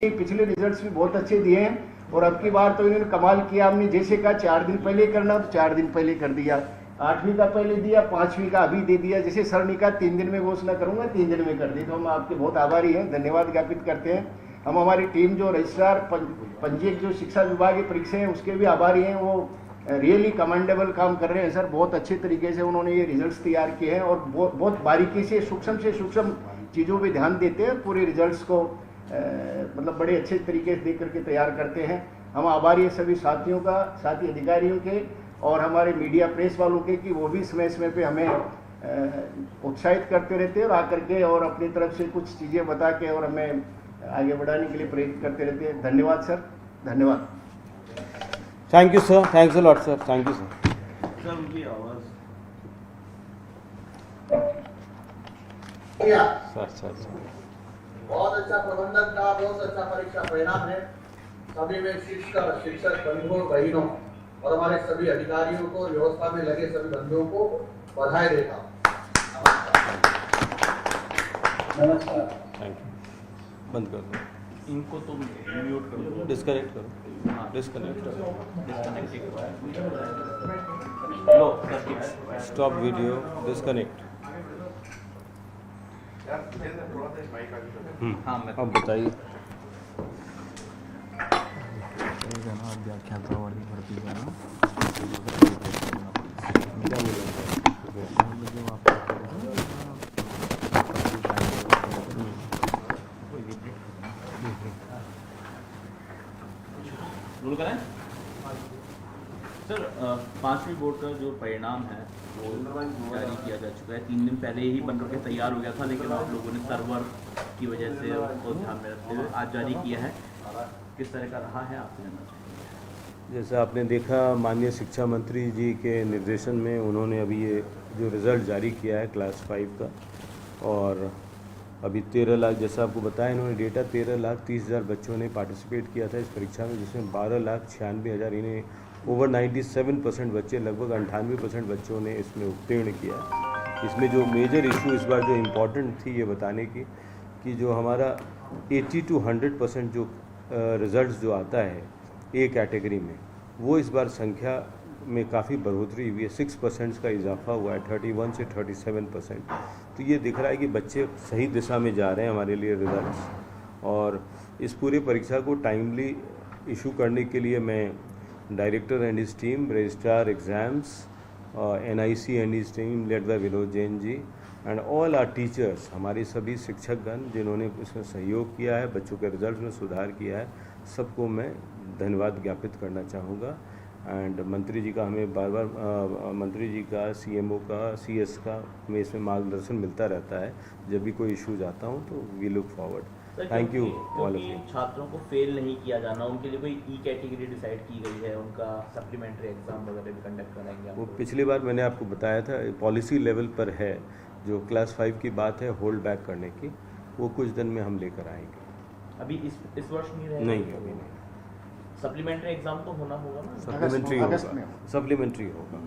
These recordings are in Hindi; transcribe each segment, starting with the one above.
पिछले रिजल्ट्स भी बहुत अच्छे दिए हैं और अब की बार तो इन्होंने कमाल किया। हमने जैसे कहा 4 दिन पहले करना तो 4 दिन पहले कर दिया, 8वीं का पहले दिया, 5वीं का अभी दे दिया। जैसे सर ने कहा 3 दिन में घोषणा करूंगा, 3 दिन में कर दी। तो हम आपके बहुत आभारी हैं, धन्यवाद ज्ञापित करते हैं। हम हमारी टीम जो रजिस्ट्रार पंजीयक जो शिक्षा विभाग की परीक्षा है उसके भी आभारी हैं। वो रियली कमेंडेबल काम कर रहे हैं सर, बहुत अच्छे तरीके से उन्होंने ये रिजल्ट्स तैयार किए हैं और बहुत बारीकी से सूक्ष्म चीज़ों पे ध्यान देते हैं, पूरे रिजल्ट्स को मतलब बड़े अच्छे तरीके से देख करके तैयार करते हैं। हम आभारी हैं सभी साथियों का, साथी अधिकारियों के और हमारे मीडिया प्रेस वालों के कि वो भी समय समय पे हमें उत्साहित करते रहते हैं और आकर के और अपनी तरफ से कुछ चीज़ें बता के और हमें आगे बढ़ाने के लिए प्रेरित करते रहते हैं। धन्यवाद सर, धन्यवाद। Thank you sir, thanks a lot sir, thank you sir. Sir उनकी आवाज़ सर बहुत अच्छा प्रबंधन का, बहुत अच्छा परीक्षा परिणाम है। सभी में शिक्षक बंधुओं बहनों और हमारे सभी अधिकारियों को, व्यवस्था में लगे सभी बंधुओं को बधाई देता हूँ। नमस्कार। Thank you. बंद कर दो, इनको तो म्यूट कर दो, डिस्कनेक्ट करो, हाँ डिस्कनेक्ट करो, लो सर, स्टॉप वीडियो, डिस्कनेक्ट। हाँ मैं अब बताइए। व्याख्यातावादी भरती का ना क्या मिला? जो आप रोल करें सर। 5वीं बोर्ड का जो परिणाम है वो जारी किया जा चुका है। 3 दिन पहले ही बन के तैयार हो गया था, लेकिन आप लोगों ने सर्वर की वजह से उसको ध्यान में रखते हुए आज जारी किया है। किस तरह का रहा है आपसे जानना चाहिए। जैसा आपने देखा, माननीय शिक्षा मंत्री जी के निर्देशन में उन्होंने अभी ये जो रिज़ल्ट जारी किया है क्लास 5 का, और अभी 13 लाख, जैसा आपको बताया इन्होंने डेटा, 13,30,000 बच्चों ने पार्टिसिपेट किया था इस परीक्षा में, जिसमें 12,96,000 इन्हें ओवर 97% बच्चे, लगभग 98% बच्चों ने इसमें उत्तीर्ण किया। इसमें जो मेजर इशू इस बार जो इम्पोर्टेंट थी ये बताने की कि जो हमारा 80 to 100% जो रिज़ल्ट जो आता है ए कैटेगरी में, वो इस बार संख्या में काफ़ी बढ़ोतरी हुई है। 6% का इजाफा हुआ है, 31 से 37%। तो ये दिख रहा है कि बच्चे सही दिशा में जा रहे हैं हमारे लिए रिजल्ट्स। और इस पूरी परीक्षा को टाइमली इशू करने के लिए मैं director and his team, registrar exams, NIC and his team led by Vinod Jain ji and all our teachers, हमारे सभी शिक्षकगण जिन्होंने इसमें सहयोग किया है, बच्चों के रिजल्ट में सुधार किया है, सबको मैं धन्यवाद ज्ञापित करना चाहूँगा। एंड मंत्री जी का हमें बार बार मंत्री जी का, CMO का, CS का हमें इसमें मार्गदर्शन मिलता रहता है जब भी कोई इशूज आता हूँ, तो we look forward. Thank you all of you. छात्रों को फेल नहीं किया जाना, उनके लिए कोई E कैटेगरी डिसाइड की गई है, उनका सप्लीमेंट्री एग्जाम वगैरह भी कंडक्ट कराएंगे वो पिछली बार मैंने आपको बताया था, पॉलिसी लेवल पर है, जो क्लास 5 की बात है होल्ड बैक करने की, वो कुछ दिन में हम लेकर आएंगे। अभी इस वर्ष नहीं रहेगा? नहीं, अभी नहीं। सप्लीमेंट्री एग्जाम तो होना होगा ना? सप्लीमेंट्री होगा, सप्लीमेंट्री होगा।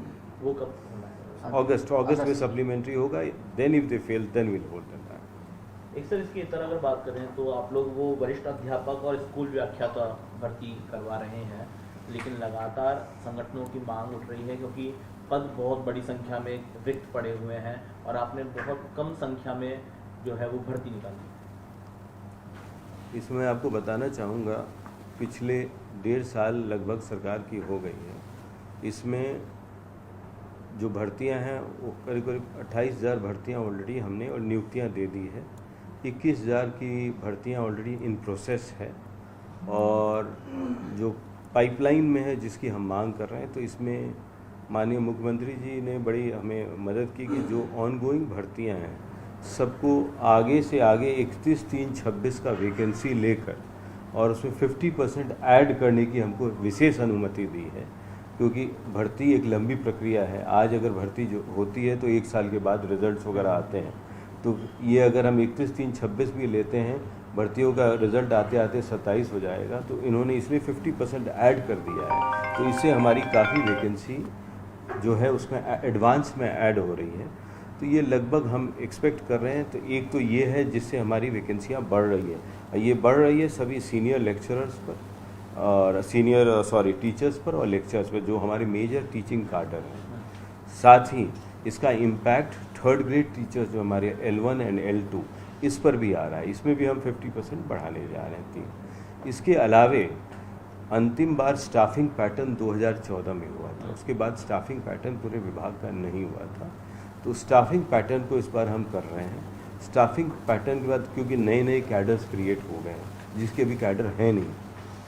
वो कब होना है? अगस्त में सप्लीमेंट्री होगा। Then if they fail then will hold them back. एक सर इसकी तरह अगर बात करें तो आप लोग वो वरिष्ठ अध्यापक और स्कूल व्याख्याता भर्ती करवा रहे हैं, लेकिन लगातार संगठनों की मांग उठ रही है क्योंकि पद बहुत बड़ी संख्या में रिक्त पड़े हुए हैं और आपने बहुत कम संख्या में जो है वो भर्ती निकाली। इसमें आपको बताना चाहूँगा, पिछले 1.5 साल लगभग सरकार की हो गई है। इसमें जो भर्तियां हैं वो करीब 28,000 भर्तियां ऑलरेडी हमने और नियुक्तियां दे दी है। 21,000 की भर्तियां ऑलरेडी इन प्रोसेस है और जो पाइपलाइन में है जिसकी हम मांग कर रहे हैं। तो इसमें माननीय मुख्यमंत्री जी ने बड़ी हमें मदद की कि जो ऑनगोइंग भर्तियां हैं सबको आगे से आगे 31/3/26 का वैकेंसी लेकर और उसमें 50% ऐड करने की हमको विशेष अनुमति दी है, क्योंकि भर्ती एक लंबी प्रक्रिया है। आज अगर भर्ती जो होती है तो 1 साल के बाद रिजल्ट्स वगैरह आते हैं, तो ये अगर हम 31/3/26 भी लेते हैं, भर्तियों का रिज़ल्ट आते आते 27 हो जाएगा। तो इन्होंने इसमें 50% ऐड कर दिया है, तो इससे हमारी काफ़ी वैकेंसी जो है उसमें एडवांस में ऐड हो रही है। तो ये लगभग हम एक्सपेक्ट कर रहे हैं। तो एक तो ये है जिससे हमारी वैकेंसियाँ बढ़ रही है। ये बढ़ रही है सभी सीनियर लेक्चरर्स पर और टीचर्स पर और लेक्चरर्स पर, जो हमारे मेजर टीचिंग कार्डर हैं। साथ ही इसका इम्पैक्ट थर्ड ग्रेड टीचर्स जो हमारे L1 एंड L2 इस पर भी आ रहा है। इसमें भी हम 50% बढ़ाने जा रहे हैं 3। इसके अलावे अंतिम बार स्टाफिंग पैटर्न 2014 में हुआ था, उसके बाद स्टाफिंग पैटर्न पूरे विभाग का नहीं हुआ था। तो स्टाफिंग पैटर्न को इस बार हम कर रहे हैं। स्टाफिंग पैटर्न के बाद क्योंकि नए नए कैडर्स क्रिएट हो गए हैं जिसके भी कैडर हैं नहीं,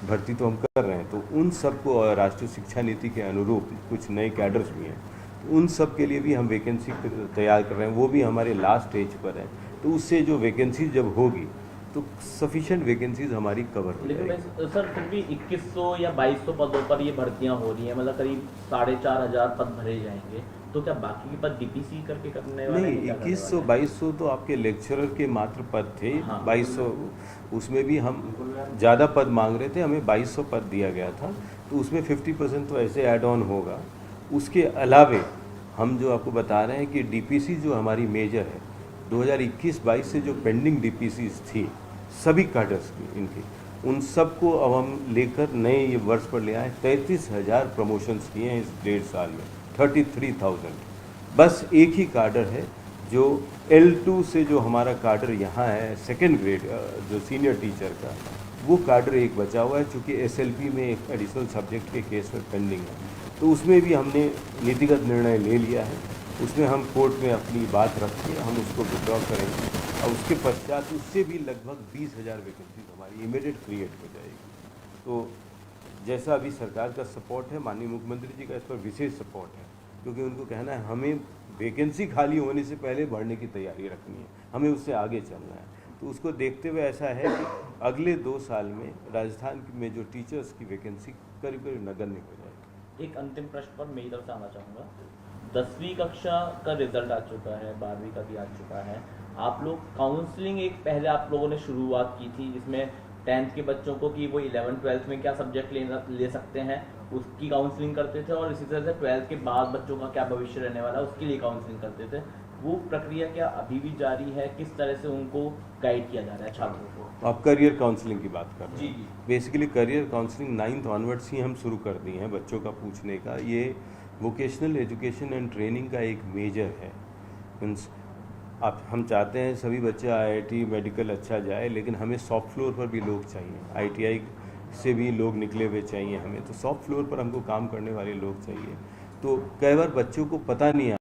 भर्ती तो हम कर रहे हैं, तो उन सबको राष्ट्रीय शिक्षा नीति के अनुरूप कुछ नए कैडर्स भी हैं, तो उन सब के लिए भी हम वैकेंसी तैयार कर रहे हैं। वो भी हमारे लास्ट स्टेज पर है, तो उससे जो वैकेंसी जब होगी तो सफिशिएंट वैकेंसीज हमारी कवर हो लेकिन जाएगी। सर फिर भी 2100 या 2200 पदों पर ये भर्तियां हो रही हैं, मतलब करीब 4500 पद भरे जाएंगे, तो क्या बाकी के पद डीपीसी करके करने वाले नहीं, 2100-2200 तो आपके लेक्चरर के मात्र पद थे। हाँ। 2200 उसमें भी हम ज़्यादा पद मांग रहे थे, हमें 2200 पद दिया गया था, तो उसमें 50% तो ऐसे ऐड ऑन होगा। उसके अलावे हम जो आपको बता रहे हैं कि डीपीसी जो हमारी मेजर है 2021-22 से जो पेंडिंग डीपीसीज थी सभी कैडर्स की इनकी, उन सबको अब हम लेकर नए ये वर्ष पर ले आए। 33,000 प्रमोशंस किए हैं इस 1.5 साल में, 33,000। बस एक ही कार्डर है जो L2 से जो हमारा कार्डर यहाँ है सेकेंड ग्रेड जो सीनियर टीचर का, वो कार्डर एक बचा हुआ है, चूँकि SLP में एक एडिशनल सब्जेक्ट के केस में पेंडिंग है। तो उसमें भी हमने नीतिगत निर्णय ले लिया है, उसमें हम कोर्ट में अपनी बात रख के हम उसको विड्रॉ करेंगे और उसके पश्चात उससे भी लगभग 20,000 वैकेंसीज हमारी इमीडिएट क्रिएट हो जाएगी। तो जैसा अभी सरकार का सपोर्ट है, माननीय मुख्यमंत्री जी का इस पर विशेष सपोर्ट है, क्योंकि उनको कहना है हमें वैकेंसी खाली होने से पहले बढ़ने की तैयारी रखनी है, हमें उससे आगे चलना है। तो उसको देखते हुए ऐसा है कि अगले 2 साल में राजस्थान में जो टीचर्स की वैकेंसी करीब करीब नगण्य हो जाएगी। एक अंतिम प्रश्न पर मेरी तरफ से आना चाहूँगा। 10वीं कक्षा का रिजल्ट आ चुका है, 12वीं का भी आ चुका है। आप लोग काउंसलिंग एक पहले आप लोगों ने शुरुआत की थी जिसमें 10th के बच्चों को कि वो 11th-12th में क्या सब्जेक्ट ले सकते हैं उसकी काउंसलिंग करते थे, और इसी तरह से 12th के बाद बच्चों का क्या भविष्य रहने वाला है उसके लिए काउंसलिंग करते थे। वो प्रक्रिया क्या अभी भी जारी है? किस तरह से उनको गाइड किया जा रहा है छात्रों को? आप करियर काउंसलिंग की बात कर रहे जी हैं। जी। Basically career counselling 9th onwards ही हम शुरू कर दी हैं बच्चों का पूछने का। ये वोकेशनल एजुकेशन एंड ट्रेनिंग का एक मेजर है। मीन्स हम चाहते हैं सभी बच्चे IIT मेडिकल अच्छा जाए, लेकिन हमें सॉफ्ट फ्लोर पर भी लोग चाहिए। ITI से भी लोग निकले हुए चाहिए हमें, तो सॉफ्ट फ्लोर पर हमको काम करने वाले लोग चाहिए। तो कई बार बच्चों को पता नहीं